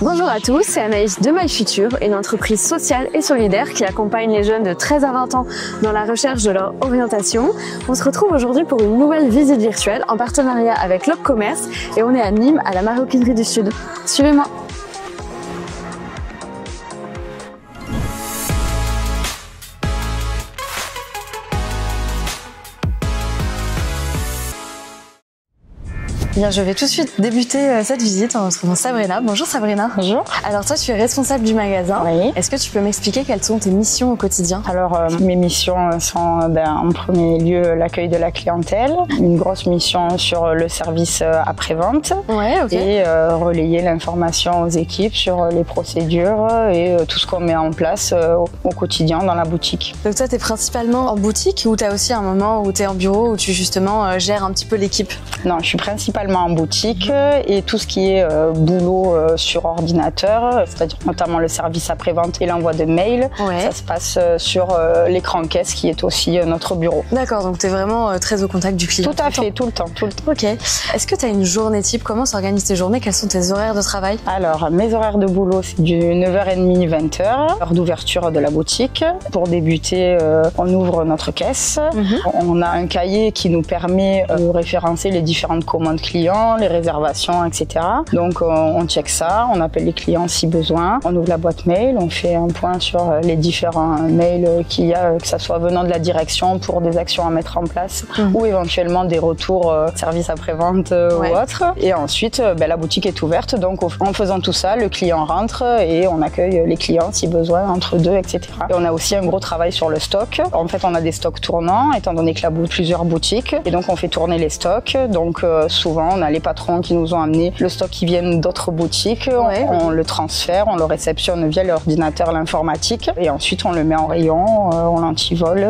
Bonjour à tous, c'est Anaïs de MyFuture, une entreprise sociale et solidaire qui accompagne les jeunes de 13 à 20 ans dans la recherche de leur orientation. On se retrouve aujourd'hui pour une nouvelle visite virtuelle en partenariat avec Loc Commerce et on est à Nîmes, à la Maroquinerie du Sud. Suivez-moi. Bien, je vais tout de suite débuter cette visite en retrouvant Sabrina. Bonjour Sabrina. Bonjour. Alors toi, tu es responsable du magasin. Oui. Est-ce que tu peux m'expliquer quelles sont tes missions au quotidien? Alors, mes missions sont en premier lieu l'accueil de la clientèle, une grosse mission sur le service après-vente et relayer l'information aux équipes sur les procédures et tout ce qu'on met en place au quotidien dans la boutique. Donc toi, tu es principalement en boutique ou tu as aussi un moment où tu es en bureau où tu justement gères un petit peu l'équipe? Non, je suis principalement en boutique et tout ce qui est boulot sur ordinateur, c'est-à-dire notamment le service après-vente et l'envoi de mails, ça se passe sur l'écran caisse qui est aussi notre bureau. D'accord, donc tu es vraiment très au contact du client. Tout à fait, tout le temps. Ok. Est-ce que tu as une journée type? Comment s'organisent tes journées? Quels sont tes horaires de travail? Alors, mes horaires de boulot, c'est du 9h30, 20h, heure d'ouverture de la boutique. Pour débuter, on ouvre notre caisse. On a un cahier qui nous permet de référencer les différentes commandes clients, les réservations, etc. Donc on check ça, on appelle les clients si besoin, on ouvre la boîte mail, on fait un point sur les différents mails qu'il y a, que ça soit venant de la direction pour des actions à mettre en place ou éventuellement des retours service après-vente ou autre. Et ensuite, la boutique est ouverte, donc en faisant tout ça, le client rentre et on accueille les clients si besoin, entre deux, etc. Et on a aussi un gros travail sur le stock. En fait, on a des stocks tournants, étant donné que plusieurs boutiques, et donc on fait tourner les stocks. Donc souvent, on a les patrons qui nous ont amené le stock qui viennent d'autres boutiques, on le transfère, on le réceptionne via l'ordinateur, l'informatique, et ensuite on le met en rayon, on l'antivole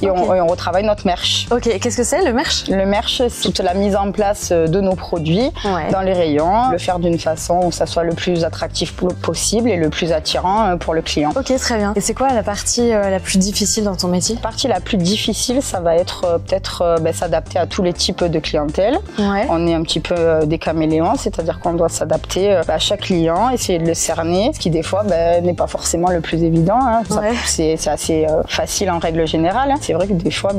et on retravaille notre merch. Ok, qu'est-ce que c'est le merch? Le merch, c'est toute la mise en place de nos produits dans les rayons, le faire d'une façon où ça soit le plus attractif possible et le plus attirant pour le client. Ok, très bien. Et c'est quoi la partie la plus difficile dans ton métier? La partie la plus difficile, ça va être peut-être s'adapter à tous les types de clientèle. On est un petit peu des caméléons, c'est-à-dire qu'on doit s'adapter à chaque client, essayer de le cerner, ce qui des fois n'est pas forcément le plus évident. C'est assez facile en règle générale. C'est vrai que des fois,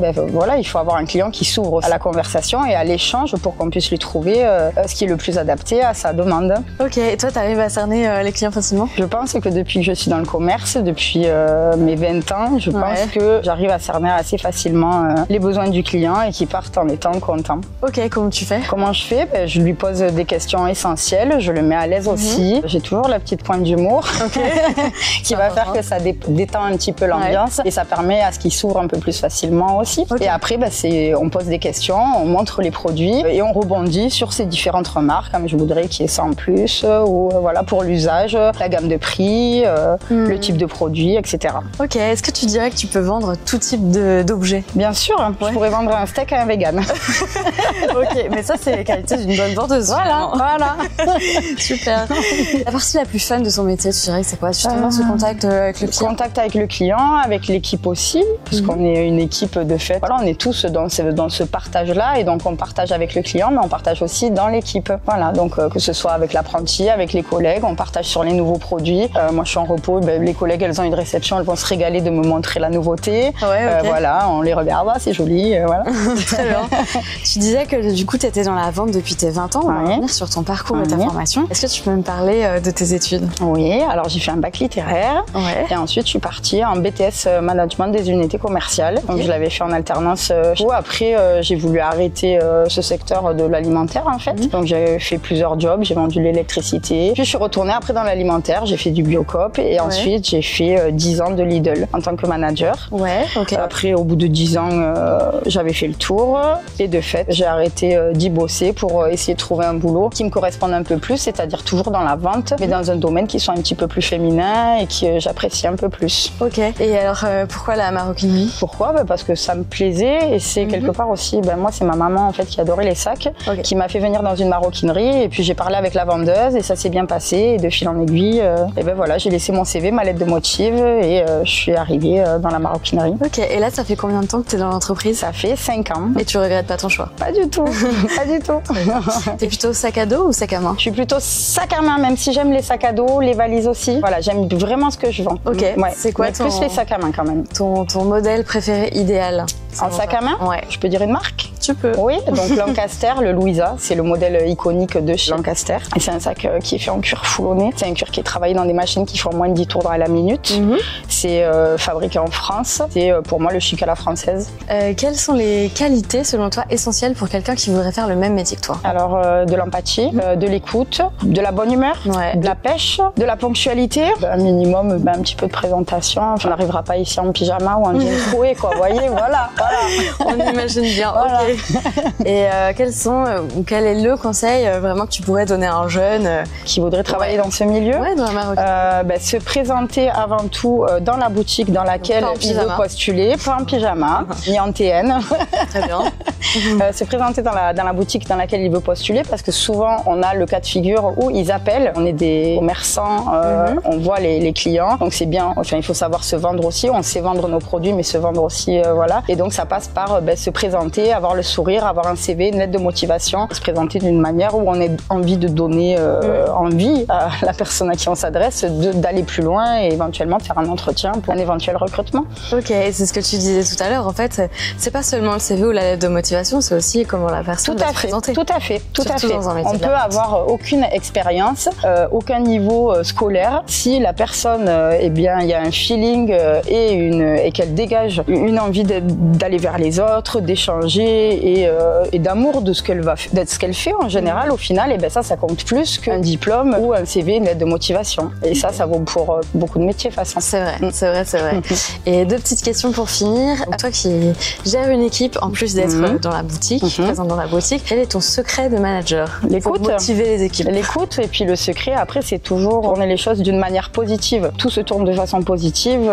il faut avoir un client qui s'ouvre à la conversation et à l'échange pour qu'on puisse lui trouver ce qui est le plus adapté à sa demande. Ok, et toi, tu arrives à cerner les clients facilement? Je pense que depuis que je suis dans le commerce, depuis mes 20 ans, je pense que j'arrive à cerner assez facilement les besoins du client et qu'ils partent en étant contents. Ok, comment tu fais? Comment je fais? Je lui pose des questions essentielles, je le mets à l'aise aussi. J'ai toujours la petite pointe d'humour qui va faire que ça détend un petit peu l'ambiance et ça permet à ce qu'il s'ouvre un peu plus facilement aussi. Et après, on pose des questions, on montre les produits et on rebondit sur ces différentes remarques, comme je voudrais qu'il y ait ça en plus, ou pour l'usage, la gamme de prix, le type de produit, etc. Ok, est-ce que tu dirais que tu peux vendre tout type d'objets? Bien sûr, je pourrais vendre un steak à un vegan. Ok, mais ça c'est les qualités d'une bonne vendeuse. Voilà. Super. La partie la plus fun de son métier, tu dirais que c'est quoi? Justement ce contact avec le client. Contact avec le client, avec l'équipe aussi, parce qu'on est une équipe de fait. Voilà, on est tous dans ce partage-là et donc on partage avec le client, mais on partage aussi dans l'équipe. Voilà, donc que ce soit avec l'apprenti, avec les collègues, on partage sur les nouveaux produits. Moi, je suis en repos, les collègues, elles ont une réception, elles vont se régaler de me montrer la nouveauté. Voilà, on les regarde, c'est joli, voilà. Très bien. Tu disais que du coup, tu étais dans la vente depuis tes 20 ans. On va revenir sur ton parcours et ta formation. Est-ce que tu peux me parler de tes études? Oui, alors j'ai fait un bac littéraire et ensuite je suis partie en BTS Management des unités commerciales. Donc je l'avais fait en alternance. Après, j'ai voulu arrêter ce secteur de l'alimentaire en fait. Donc j'ai fait plusieurs jobs, j'ai vendu l'électricité. Puis je suis retournée après dans l'alimentaire, j'ai fait du Biocoop et ensuite j'ai fait 10 ans de Lidl en tant que manager. Après, au bout de 10 ans, j'avais fait le tour et de fait, j'ai arrêté d'y bosser pour essayer de trouver un boulot qui me corresponde un peu plus, c'est-à-dire toujours dans la vente, mais dans un domaine qui soit un petit peu plus féminin et que j'apprécie un peu plus. Ok. Et alors, pourquoi la maroquinerie? Pourquoi? Parce que ça me plaisait et c'est quelque part aussi, moi c'est ma maman en fait qui adorait les sacs, qui m'a fait venir dans une maroquinerie et puis j'ai parlé avec la vendeuse et ça s'est bien passé et de fil en aiguille, et voilà, j'ai laissé mon CV, ma lettre de motive et je suis arrivée dans la maroquinerie. Ok. Et là, ça fait combien de temps que tu es dans l'entreprise? Ça fait 5 ans. Et tu regrettes pas ton choix? Pas du tout. Pas du tout. bientôt. T'es plutôt sac à dos ou sac à main? Je suis plutôt sac à main, même si j'aime les sacs à dos, les valises aussi. Voilà, j'aime vraiment ce que je vends. Ok, ouais. c'est quoi plus les sacs à main quand même. Ton modèle préféré idéal? En sac à main? Ouais. Je peux dire une marque? Tu peux. Oui, donc Lancaster, le Louisa, c'est le modèle iconique de chez Lancaster. Et c'est un sac qui est fait en cuir foulonné. C'est un cuir qui est travaillé dans des machines qui font moins de 10 tours à la minute. C'est fabriqué en France. C'est pour moi le chic à la française. Quelles sont les qualités, selon toi, essentielles pour quelqu'un qui voudrait faire le même métier que toi? Alors, de l'empathie, de l'écoute, de la bonne humeur, de la pêche, de la ponctualité, un minimum, un petit peu de présentation. On n'arrivera pas ici en pyjama ou en jean troué, quoi. Vous voyez, voilà. On imagine bien. Voilà. Okay. Et quel est le conseil vraiment que tu pourrais donner à un jeune qui voudrait travailler dans ce milieu? Dans la maroquinerie. Se présenter avant tout dans la boutique dans laquelle il veut postuler, pas en pyjama, ni en TN. Très bien. Se présenter dans la boutique dans laquelle il veut postuler, parce que souvent on a le cas de figure où ils appellent, on est des commerçants, on voit les clients, donc c'est bien, enfin il faut savoir se vendre aussi, on sait vendre nos produits mais se vendre aussi, voilà, et donc ça passe par se présenter, avoir le sourire, avoir un CV, une lettre de motivation, se présenter d'une manière où on a envie de donner envie à la personne à qui on s'adresse d'aller plus loin et éventuellement de faire un entretien pour un éventuel recrutement. Ok, c'est ce que tu disais tout à l'heure, en fait c'est pas seulement le CV ou la lettre de motivation, c'est aussi comment la personne va se présenter. Tout à fait. Dans un métier on peut avoir aucune expérience, aucun niveau scolaire, si la personne, eh bien, il y a un feeling et qu'elle dégage une envie d'aller vers les autres, d'échanger et d'amour de ce qu'elle fait en général, au final, et ben ça compte plus qu'un diplôme ou un CV, une lettre de motivation. Et ça vaut pour beaucoup de métiers, de toute façon. C'est vrai. Et deux petites questions pour finir. Toi qui gères une équipe, en plus d'être dans la boutique, présente dans la boutique, quel est ton secret de manager? L'écoute. Pour motiver les équipes. L'écoute, et puis le secret, après, c'est toujours tourner les choses d'une manière positive. Tout se tourne de façon positive.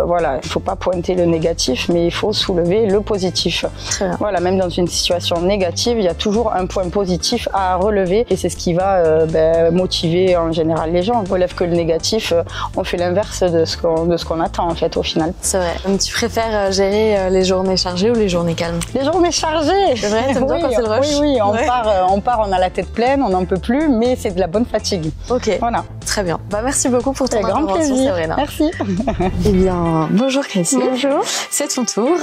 Voilà, il ne faut pas pointer le négatif, mais il faut soulever le positif. Très bien. Voilà, même dans une situation négative, il y a toujours un point positif à relever, et c'est ce qui va motiver en général les gens. On relève que le négatif, on fait l'inverse de ce qu'on attend en fait au final. C'est vrai. Tu préfères gérer les journées chargées ou les journées calmes? Les journées chargées. C'est vrai, t'aimes bien quand c'est le rush? Oui, on part, on a la tête pleine, on n'en peut plus, mais c'est de la bonne fatigue. Ok. Voilà. Très bien. Merci beaucoup pour ton intervention, grand plaisir. Séverine. Merci. Eh bien, bonjour Cassie. Bonjour. C'est ton tour.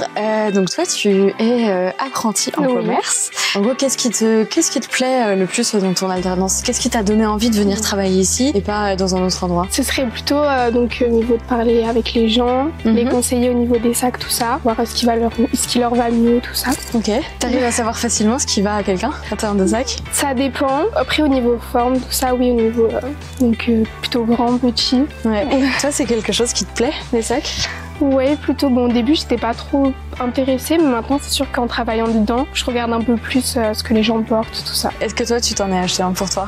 Donc toi, tu es apprentie en commerce. En gros, qu'est-ce qui te plaît le plus dans ton alternance? Qu'est-ce qui t'a donné envie de venir travailler ici et pas dans un autre endroit? Ce serait plutôt au niveau de parler avec les gens, les conseiller au niveau des sacs, tout ça, voir ce qui leur va mieux, tout ça. Ok. T'arrives à savoir facilement ce qui va à quelqu'un en termes de sacs? Ça dépend. Après, au niveau forme, tout ça, oui, au niveau plutôt grand, petit. Ouais. Toi, c'est quelque chose qui te plaît, les sacs? Ouais, plutôt. Bon, au début, j'étais pas trop intéressée, mais maintenant, c'est sûr qu'en travaillant dedans, je regarde un peu plus ce que les gens portent, tout ça. Est-ce que toi, tu t'en es acheté un pour toi?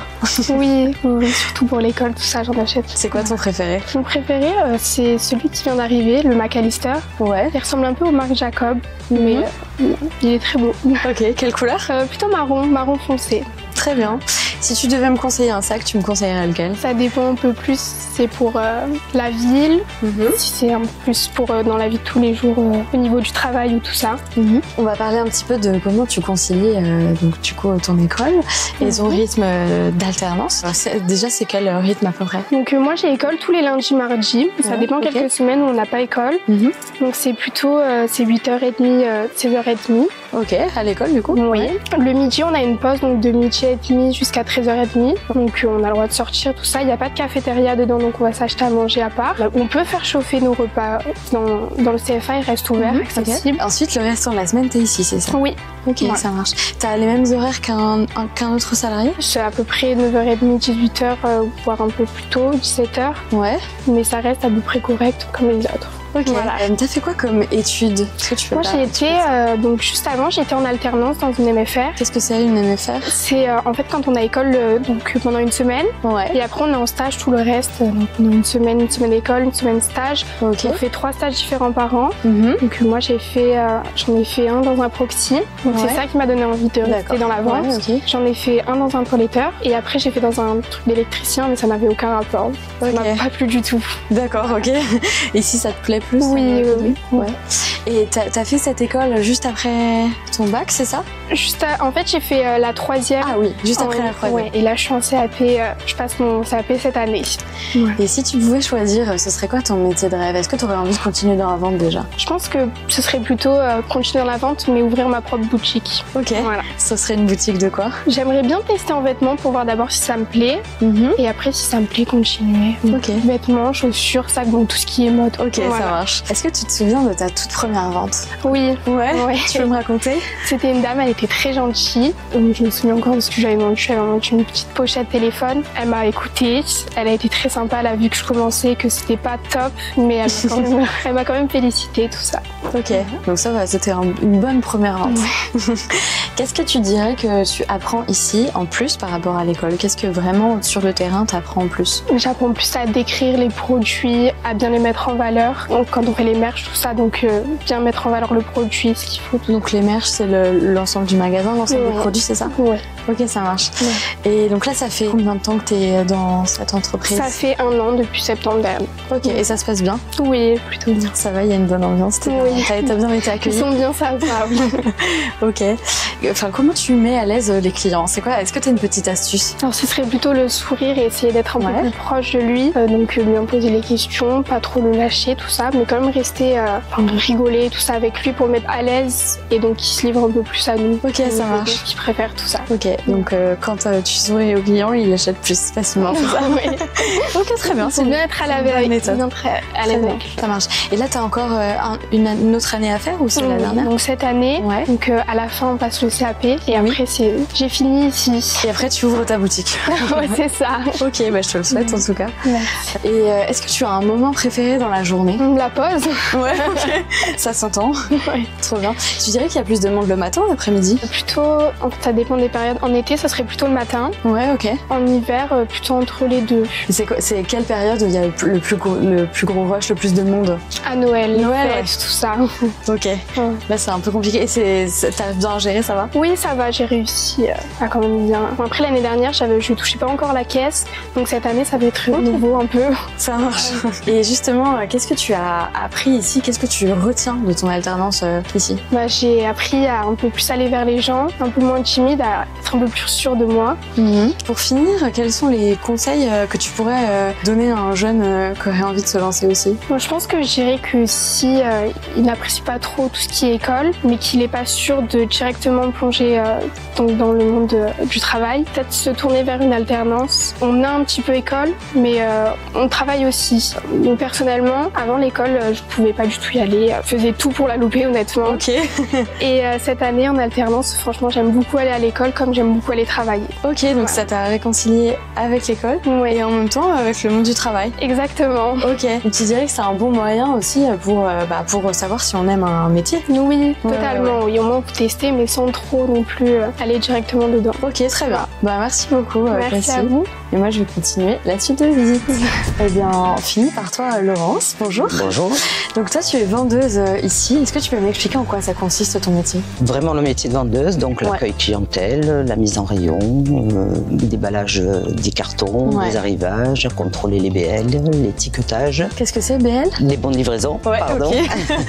Oui, surtout pour l'école, tout ça, j'en achète. C'est quoi ton préféré? Mon préféré, c'est celui qui vient d'arriver, le McAllister. Ouais. Il ressemble un peu au Marc Jacob, mais il est très beau. Ok, quelle couleur? Plutôt marron foncé. Très bien. Si tu devais me conseiller un sac, tu me conseillerais lequel? Ça dépend un peu plus, c'est pour la ville, si c'est un peu plus pour dans la vie de tous les jours, au niveau du travail ou tout ça. On va parler un petit peu de comment tu concilies donc du coup ton école et ton rythme d'alternance. Déjà, c'est quel rythme à peu près? Donc moi j'ai école tous les lundis, mardis. Ça dépend quelques semaines où on n'a pas école. Donc c'est plutôt c'est 8h30, 16h30. Ok, à l'école du coup? Oui. Le midi, on a une pause donc de midi et demi jusqu'à 13h30. Donc on a le droit de sortir, tout ça. Il n'y a pas de cafétéria dedans, donc on va s'acheter à manger à part. On peut faire chauffer nos repas dans le CFA, il reste ouvert, accessible. Okay. Ensuite, le restant de la semaine, t'es ici, c'est ça? Oui. Ok, ça marche. T'as les mêmes horaires qu'un autre salarié? C'est à peu près 9h30, 18h, voire un peu plus tôt, 17h. Ouais. Mais ça reste à peu près correct comme les autres. Ok. Voilà. T'as fait quoi comme études? Moi, j'ai été, donc juste avant, j'étais en alternance dans une MFR. Qu'est-ce que c'est une MFR? C'est en fait quand on a école donc pendant une semaine. Ouais. Et après on est en stage tout le reste. Donc on a une semaine d'école, une semaine stage. Ok. On fait 3 stages différents par an. Donc moi j'en ai fait un dans un proxy. Donc c'est ça qui m'a donné envie de rester dans la vente. Ouais, J'en ai fait un dans un toiletteur et après j'ai fait dans un truc d'électricien, mais ça n'avait aucun rapport. Ça m'a pas plu du tout. D'accord, ok. Et si ça te plaît plus? Oui. Ouais. Et t'as fait cette école juste après ton bac, c'est ça? En fait, j'ai fait la 3e. Ah oui, juste après la 3e. Ouais, et là, je suis en CAP. Je passe mon CAP cette année. Ouais. Et si tu pouvais choisir, ce serait quoi ton métier de rêve? Est-ce que tu aurais envie de continuer dans la vente déjà? Je pense que ce serait plutôt continuer dans la vente, mais ouvrir ma propre boutique. Ok. Voilà. Ce serait une boutique de quoi? J'aimerais bien tester en vêtements pour voir d'abord si ça me plaît. Et après, si ça me plaît, continuer. Ok. Vêtements, chaussures, sacs, bon, tout ce qui est mode. Ok, voilà. Ça marche. Est-ce que tu te souviens de ta toute première vente? Oui. Ouais. Tu peux me raconter? C'était une dame, elle était très gentille. Donc, je me souviens encore de ce que j'avais vendu. J'avais vendu une petite pochette téléphone. Elle m'a écoutée. Elle a été très sympa. Elle a vu que je commençais, que c'était pas top, mais elle m'a quand même félicité, tout ça. Ok. Donc ça, c'était une bonne première vente. Qu'est-ce que tu dirais que tu apprends ici en plus par rapport à l'école? Qu'est-ce que vraiment sur le terrain t'apprends en plus? J'apprends plus à décrire les produits, à bien les mettre en valeur. Donc, quand on fait les merch, tout ça, donc bien mettre en valeur le produit, ce qu'il faut. Donc les merch, c'est l'ensemble du magasin, l'ensemble des produits, c'est ça? Ouais. Ok, ça marche. Ouais. Et donc là, ça fait combien de temps que tu es dans cette entreprise? Ça fait 1 an depuis septembre dernier. Ok, et ça se passe bien? Oui, plutôt bien. Ça va, il y a une bonne ambiance? Oui. T'as bien été accueillie? Ils sont bien sympas, oui. Ok. Enfin, comment tu mets à l'aise les clients? C'est quoi? Est-ce que tu as une petite astuce? Alors, ce serait plutôt le sourire et essayer d'être un peu plus proche de lui. Donc, lui en poser les questions, pas trop le lâcher, tout ça, mais quand même rester, rigoler, tout ça avec lui pour le mettre à l'aise et donc qu'il se livre un peu plus à nous. Ok, ça marche. Qu'il préfère tout ça. Ok, donc quand tu souris aux clients, il achète plus facilement, c'est ça? Oui. Ok, très bien. C'est bien être à la veille. Bien être à l'aise. Ça marche. Et là, tu as encore une autre année à faire ou c'est la dernière? Donc cette année, donc à la fin, on passe le CAP et après, j'ai fini ici. Et après, tu ouvres ta boutique. Ouais, c'est ça. Ok, bah, je te le souhaite en tout cas. Merci. Et est-ce que tu as un moment préféré dans la journée? La pause. Ouais, ok. Ça s'entend. Ouais. Trop bien. Tu dirais qu'il y a plus de monde le matin ou l'après-midi? Plutôt, ça dépend des périodes. En été, ça serait plutôt le matin. Ouais, ok. En hiver, plutôt entre les deux. C'est quelle période où il y a le plus gros rush, le plus de monde? À Noël, Noël, tout ça. Ok. Ouais. Là, c'est un peu compliqué. Et t'as bien géré, ça va? Oui, ça va. J'ai réussi à quand même bien. Bon, après, l'année dernière, je touchais pas encore la caisse. Donc cette année, ça va être nouveau un peu. Ça marche. Et justement, qu'est-ce que tu as appris ici? Qu'est-ce que tu retiens de ton alternance ici? J'ai appris à un peu plus aller vers les gens, un peu moins timide, à être un peu plus sûre de moi. Pour finir, quels sont les conseils que tu pourrais donner à un jeune qui aurait envie de se lancer aussi? Moi, je pense que je dirais que si il n'apprécie pas trop tout ce qui est école, mais qu'il n'est pas sûr de directement plonger donc dans le monde du travail, peut-être se tourner vers une alternance. On a un petit peu école, mais on travaille aussi. Donc personnellement, avant l'école, je pouvais pas du tout y aller. Je faisais tout pour la louper, honnêtement. Ok. Et cette année, en alternance, franchement, j'aime beaucoup aller à l'école comme j'aime beaucoup aller travailler. Ok, donc ça t'a réconcilié avec l'école et en même temps avec le monde du travail. Exactement. Ok. Et tu dirais que c'est un bon moyen aussi pour savoir si on aime un métier? Oui, totalement. Oui, au moins pour tester, mais sans trop non plus aller directement dedans. Ok, très bien. Bah merci beaucoup. Merci à vous. Et moi, je vais continuer la suite de visite. Eh bien, on finit par toi, Laurence. Bonjour. Bonjour. Donc toi, tu es vendeuse ici. Est-ce que tu peux m'expliquer en quoi ça consiste ton métier? Vraiment le métier de vendeuse, donc l'accueil clientèle, la mise en rayon, déballage des cartons, des arrivages, contrôler les BL, l'étiquetage. Qu'est-ce que c'est BL? Les bons de livraison, pardon. Okay.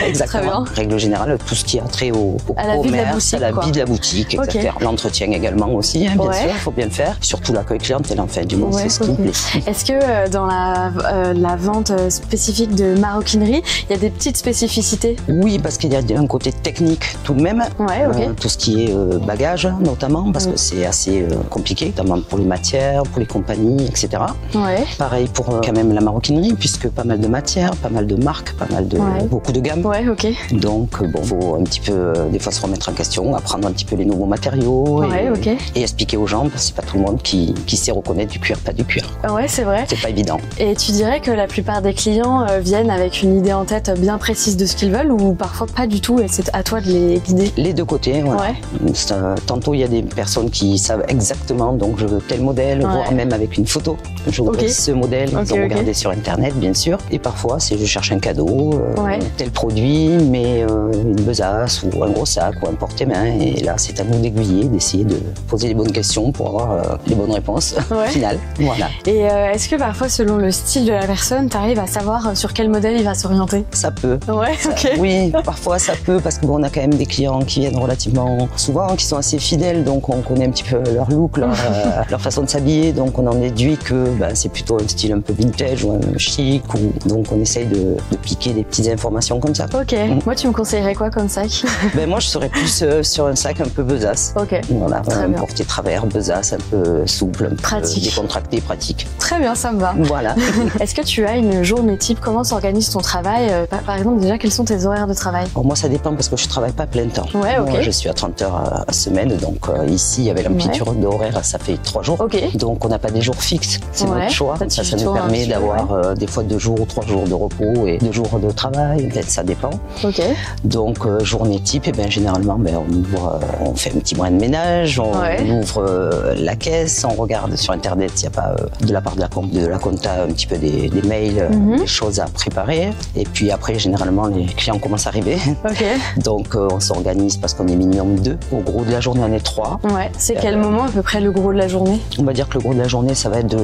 Exactement. Règle générale, tout ce qui a trait au commerce, à la vie de la boutique, etc. L'entretien également aussi, bien sûr, il faut bien le faire. Surtout l'accueil clientèle, en fait, du moins, c'est ce qui me plaît. Est-ce que dans la vente spécifique de maroquinerie, il y a des petites spécificités? Oui, parce qu'il y a un côté technique tout de même. Tout ce qui est bagage, notamment, parce que c'est assez compliqué, notamment pour les matières, pour les compagnies, etc. Pareil pour quand même la maroquinerie, puisque pas mal de matières, pas mal de marques, pas mal de beaucoup de gammes. Donc bon, faut un petit peu des fois se remettre en question, apprendre un petit peu les nouveaux matériaux et expliquer aux gens, parce que c'est pas tout le monde qui sait reconnaître du cuir, pas du cuir. Ouais, c'est vrai. C'est pas évident. Et tu dirais que la plupart des clients viennent avec une idée en tête bien précise de ce qu'ils veulent ou parfois pas du tout et c'est à toi de les guider? Les deux côtés, voilà. Tantôt il y a des personnes qui savent exactement, donc je veux tel modèle, voire même avec une photo. Je voudrais ce modèle, ils ont regardé sur internet bien sûr. Et parfois c'est je cherche un cadeau, tel produit, mais une besace ou un gros sac ou un porte-main. Et là c'est à nous d'aiguiller, d'essayer de poser les bonnes questions pour avoir les bonnes réponses finales. génial. Voilà. Et est-ce que parfois, selon le style de la personne, tu arrives à savoir sur quel modèle il va s'orienter? Ça peut. Ouais, ok. Oui, parfois ça peut, parce qu'on a quand même des clients qui viennent relativement souvent, qui sont assez fidèles, donc on connaît un petit peu leur look, leur façon de s'habiller, donc on en déduit que c'est plutôt un style un peu vintage ou un chic, donc on essaye de piquer des petites informations comme ça. Ok. Moi, tu me conseillerais quoi comme sac? Moi, je serais plus sur un sac un peu besace. Ok. Voilà, un porté-travers, besace, un peu souple, un pratique. Peu décontracté, pratique. Très bien, ça me va. Voilà. Est-ce que tu as une journée type? Comment s'organise ton travail? Par exemple, déjà, quels sont tes horaires de travail? Moi, ça dépend parce que je travaille pas plein temps. Ouais, ok. Moi, je suis à 30 heures à semaine, donc ici, avec l'amplitude d'horaire, ça fait 3 jours. Ok. Donc, on n'a pas des jours fixes, c'est notre choix. Ça nous permet d'avoir des fois 2 jours ou 3 jours de repos et 2 jours de travail, ça dépend. Ok. Donc, journée type, généralement, on fait un petit moyen de ménage, on ouvre la caisse, on regarde sur Internet s'il n'y a pas de la part de la compta un petit peu des mails, des choses à préparer. Et puis après, généralement, les clients commencent à arriver. Ok. Donc, on s'organise parce qu'on est minimum 2. Au gros de la journée, on est 3. Ouais. C'est quel moment à peu près le gros de la journée? On va dire que le gros de la journée, ça va être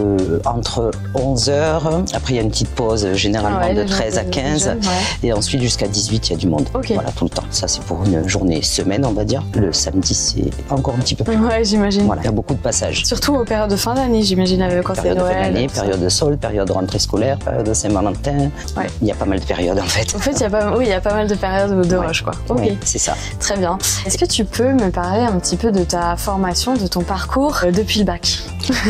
entre 11h. Après, il y a une petite pause généralement de 13 à 15. Et ensuite, jusqu'à 18, il y a du monde. Okay. Voilà, tout le temps. Ça, c'est pour une journée semaine, on va dire. Le samedi, c'est encore un petit peu plus. Ouais, j'imagine. Voilà, il y a beaucoup de passages. Surtout aux périodes de fin d'année, j'imagine, quand c'est Noël. Période de fin d'année, période de solde, période de rentrée scolaire, période de Saint-Valentin. Ouais. Il y a pas mal de périodes, en fait. En fait, il y a pas mal de périodes de rush, quoi. Ok. Oui, c'est ça. Très bien. Est-ce que tu peux me parler un petit peu de ta formation, de ton parcours depuis le bac?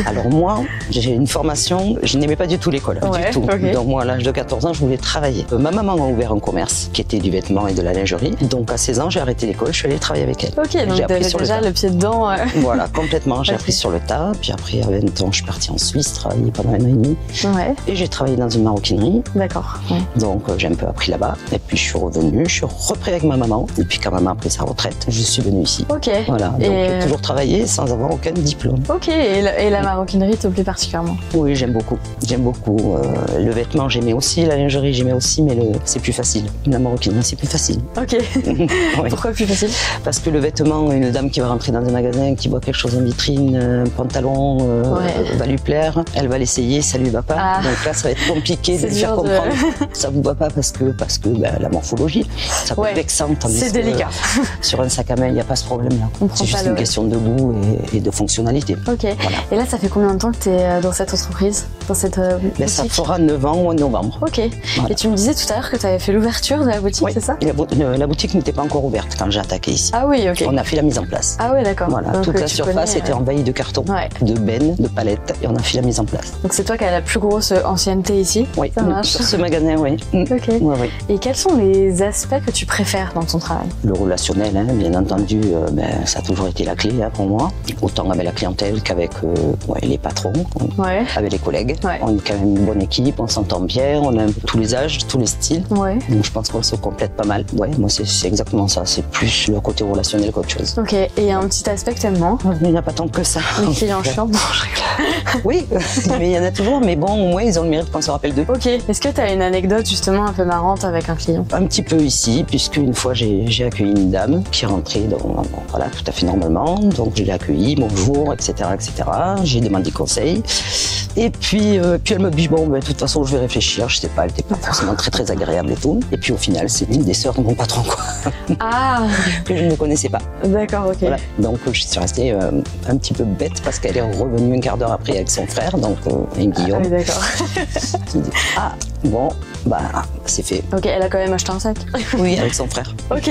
Alors moi, j'ai une formation, je n'aimais pas du tout l'école, du tout. Okay. Donc moi, à l'âge de 14 ans, je voulais travailler. Ma maman a ouvert un commerce qui était du vêtement et de la lingerie. Donc à 16 ans, j'ai arrêté l'école, je suis allée travailler avec elle. Ok, donc t'avais déjà le pied dedans. Voilà, complètement. J'ai appris sur le tas. Puis après, à 20 ans, je suis partie en Suisse, travailler pendant 1 an et demi. Ouais. Et j'ai travaillé dans une maroquinerie. D'accord. Ouais. Donc j'ai un peu appris là-bas. Et puis je suis revenue, je suis repris avec ma maman. Et puis quand maman a pris sa retraite, je suis venue ici. Ok. Voilà, donc j'ai toujours travaillé sans avoir aucun diplôme. Ok, et la maroquinerie te plaît particulièrement? Oui, j'aime beaucoup. J'aime beaucoup. Le vêtement, j'aimais aussi. La lingerie, j'aimais aussi, mais c'est plus facile. La maroquinerie, c'est plus facile. Ok. Oui. Pourquoi plus facile? Parce que le vêtement, une dame qui va rentrer dans un magasin, qui voit quelque chose en vitrine, un pantalon va lui plaire, elle va l'essayer, ça lui va pas. Ah. Donc là, ça va être compliqué de lui faire comprendre. Ça vous va pas parce que la morphologie, ça peut être vexant. C'est délicat. Sur un sac à main, il n'y a pas ce problème-là. C'est juste une question de goût et de fonctionnalité. Ok. Voilà. Et là, ça fait combien de temps que tu es dans cette entreprise, dans cette boutique? Ça fera 9 ans au mois de novembre. Ok. Voilà. Et tu me disais tout à l'heure que tu avais fait l'ouverture de la boutique, c'est ça? La boutique n'était pas encore ouverte quand j'ai attaqué ici. Ah oui, ok. On a fait la mise en place. Ah oui, d'accord. Voilà, donc, toute la surface était envahie de cartons, de bennes, de palettes, et on a fait la mise en place. Donc c'est toi qui as la plus grosse ancienneté ici? Oui, ça marche. Sur ce magasin, oui. Ok. Oui. Et quels sont les aspects que tu préfères dans ton travail? Le relationnel, bien entendu, ça a toujours été la clé pour moi. Autant avec la clientèle qu'avec les patrons, avec les collègues. Ouais. On est quand même une bonne équipe, on s'entend bien, on a un peu tous les âges, tous les styles. Ouais. Donc je pense qu'on se complète pas mal. Ouais, moi c'est exactement ça, c'est plus le côté relationnel qu'autre chose. Ok, et il y a un petit aspect que t'aimes moins? Il n'y en a pas tant que ça. Les clients chiants? Oui, mais il y en a toujours, mais bon, au moins ils ont le mérite qu'on se rappelle d'eux. Ok, est-ce que tu as une anecdote justement un peu marrante avec un client? Un petit peu ici, puisque une fois j'ai accueilli une dame qui est rentrée tout à fait normalement, donc je l'ai accueillie, bonjour, etc. J'ai demandé conseil. Et puis elle me dit, de toute façon, je vais réfléchir, je sais pas, elle était pas forcément très agréable et tout. Et puis au final, c'est une des sœurs de mon patron, quoi. Ah. Que je ne connaissais pas. D'accord, ok. Voilà. Donc je suis restée un petit peu bête parce qu'elle est revenue un quart d'heure après avec son frère, donc Guillaume. Ah oui, d'accord. Qui dit, c'est fait. Ok, elle a quand même acheté un sac? Oui, avec son frère. Ok.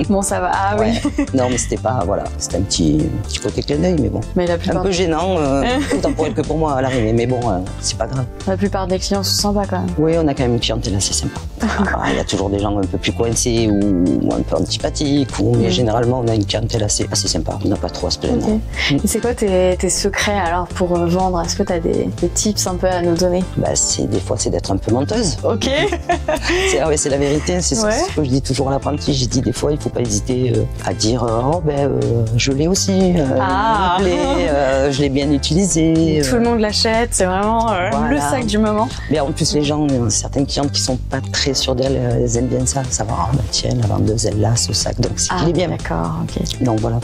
Bon, ça va. Ah oui. Non, mais c'était pas, c'était un petit côté clin d'œil, mais bon. Mais un peu gênant, autant pour elle que pour moi à l'arrivée, mais bon, c'est pas grave. La plupart des clients sont sympas quand même. Oui, on a quand même une clientèle assez sympa. Il y a toujours des gens un peu plus coincés ou un peu antipathiques, mais généralement on a une clientèle assez sympa. On n'a pas trop à se plaindre. Okay. Et c'est quoi tes secrets alors pour vendre? Est-ce que tu as des tips un peu à nous donner? Des fois c'est d'être un peu menteuse. Ok. C'est la vérité, c'est ce que je dis toujours à l'apprenti. J'ai dit des fois il faut pas hésiter à dire je l'ai aussi, je l'ai bien utilisé. Tout le monde l'achète, c'est vraiment le sac du moment. Mais en plus les gens, certaines clientes qui sont pas très sûres d'elles, elles aiment bien ça, savoir tiens la vendeuse elle a ce sac donc c'est qu'il est bien. D'accord, ok. Donc voilà,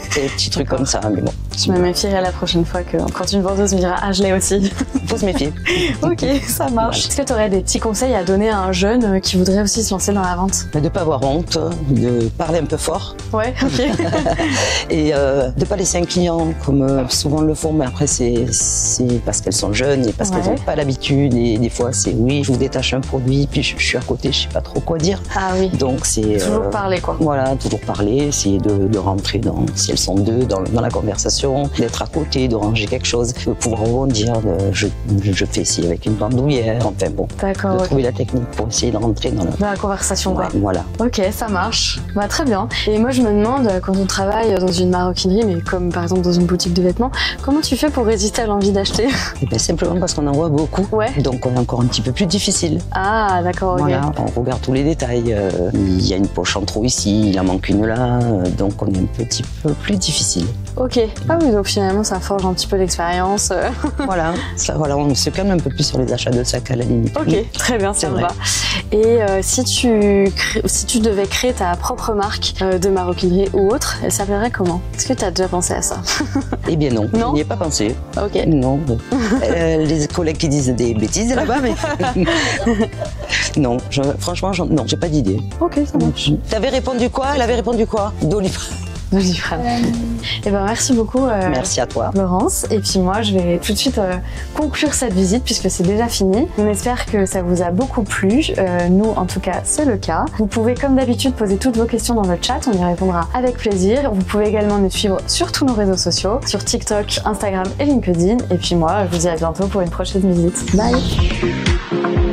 c'est des petits trucs comme ça, mais bon. Je me méfierai la prochaine fois que quand une vendeuse me dira ah je l'ai aussi. Faut se méfier. Ok, ça marche. Est-ce que tu aurais des petits conseils à donner à un jeune qui voudrait aussi se lancer dans la vente? De ne pas avoir honte, de parler un peu fort. Ouais, ok. Et de ne pas laisser un client comme souvent le font, mais après c'est parce qu'elles sont jeunes et parce qu'elles n'ont pas l'habitude. Et des fois c'est oui, je vous détache un produit, puis je suis à côté, je sais pas trop quoi dire. Ah oui. Donc c'est toujours parler quoi. Voilà, toujours parler, essayer de rentrer dans, si elles sont deux, dans la conversation, d'être à côté, de ranger quelque chose, de pouvoir rebondir. Je fais ici avec une bandoulière, enfin bon. D'accord. De trouver la technique pour essayer de rentrer dans la conversation. Ouais, voilà. Ok, ça marche. Bah, très bien. Et moi je me demande, quand on travaille dans une maroquinerie, mais comme par exemple dans une boutique de vêtements, comment tu fais pour résister à l'envie d'acheter? Eh bien, simplement parce qu'on en voit beaucoup. Ouais. Donc on est encore un petit peu plus difficile. Ah d'accord, ok. Voilà, on regarde tous les détails. Il y a une poche en trop ici, il en manque une là, donc on est un petit peu plus difficile. Ok. Ah oui, donc finalement ça forge un petit peu l'expérience. Voilà, on se calme un peu plus sur les achats de sacs à la limite. Ok, très bien, ça me va. Et si tu devais créer ta propre marque de maroquinerie ou autre, elle s'appellerait comment? Est-ce que tu as déjà pensé à ça? Eh bien non, je n'y ai pas pensé. Ok. Non, les collègues qui disent des bêtises là-bas, mais non, franchement, non, j'ai pas d'idée. Ok, ça marche. T'avais répondu quoi? Elle avait répondu quoi? Doliprane. Et ben merci beaucoup merci à toi Laurence, et puis moi je vais tout de suite conclure cette visite puisque c'est déjà fini. On espère que ça vous a beaucoup plu, nous en tout cas c'est le cas. Vous pouvez comme d'habitude poser toutes vos questions dans le chat, on y répondra avec plaisir. Vous pouvez également nous suivre sur tous nos réseaux sociaux, sur TikTok, Instagram et LinkedIn, et puis moi je vous dis à bientôt pour une prochaine visite. Bye.